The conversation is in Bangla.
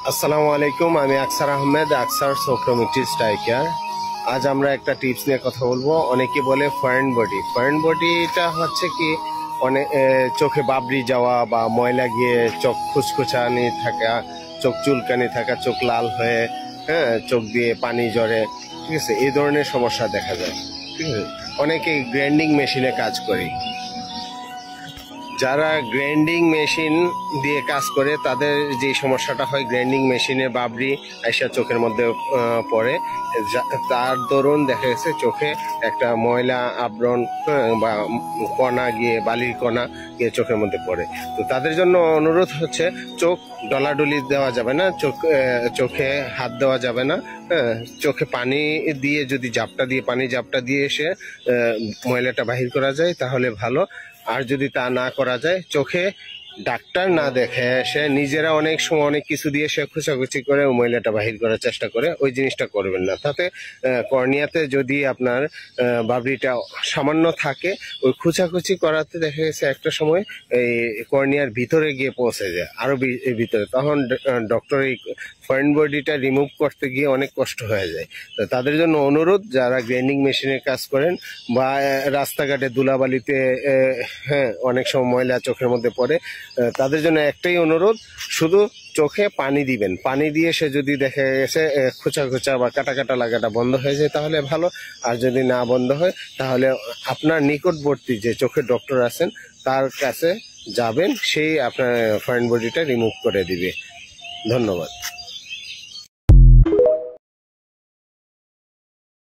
আসসালামু আলাইকুম, আমি আকসার আহমেদ, আকসার সোক্রোমিটিস স্ট্রাইকার। আজ আমরা একটা টিপস নিয়ে কথা বলবো। অনেকে বলে ফরেন বডি। ফরেন বডিটা হচ্ছে কি, অনেক চোখে বাবরি যাওয়া বা ময়লা গিয়ে চোখ খুচখুচানি থাকা, চোখ চুলকানি থাকা, চোখ লাল হয়ে চোখ দিয়ে পানি ঝরে, ঠিক আছে, এই ধরনের সমস্যা দেখা যায়। ঠিক আছে, অনেকে গ্রাইন্ডিং মেশিনে কাজ করে। যারা গ্রাইন্ডিং মেশিন দিয়ে কাজ করে তাদের যে সমস্যাটা হয়, গ্রাইন্ডিং মেশিনে বাবরি আইসা চোখের মধ্যে পড়ে। তার দরুন দেখা গেছে চোখে একটা ময়লা আবরণ বা কণা গিয়ে, বালির কণা গিয়ে চোখের মধ্যে পড়ে। তো তাদের জন্য অনুরোধ হচ্ছে, চোখ ডলাডলি দেওয়া যাবে না, চোখে হাত দেওয়া যাবে না। চোখে পানি দিয়ে, যদি পানি জাপটা দিয়ে এসে ময়লাটা বাহির করা যায় তাহলে ভালো। আর যদি তা না করা যায়, চোখে ডাক্তার না দেখে সে নিজেরা অনেক সময় অনেক কিছু দিয়ে সে খুচাখুচি করে ময়লাটা বাহির করার চেষ্টা করে, ওই জিনিসটা করবেন না। তাতে কর্নিয়াতে যদি আপনার বাবরিটা সামান্য থাকে, ওই খুচাখুচি করাতে দেখা গেছে একটা সময় এই কর্নিয়ার ভিতরে গিয়ে পৌঁছে যায়, আরো ভিতরে। তখন ডক্টর এই ফরেন বডিটা রিমুভ করতে গিয়ে অনেক কষ্ট হয়ে যায়। তো তাদের জন্য অনুরোধ, যারা গ্রাইন্ডিং মেশিনের কাজ করেন বা রাস্তাঘাটে ধুলাবালিতে অনেক সময় ময়লা চোখের মধ্যে পড়ে, তাদের জন্য একটাই অনুরোধ, শুধু চোখে পানি দিবেন। পানি দিয়ে সে যদি দেখা গেছে খোঁচা খোঁচা বা কাটা কাটা লাগাটা বন্ধ হয়ে যায় তাহলে ভালো। আর যদি না বন্ধ হয় তাহলে আপনার নিকটবর্তী যে চোখের ডক্টর আছেন তার কাছে যাবেন, সেই আপনার ফরেন বডিটা রিমুভ করে দিবে। ধন্যবাদ।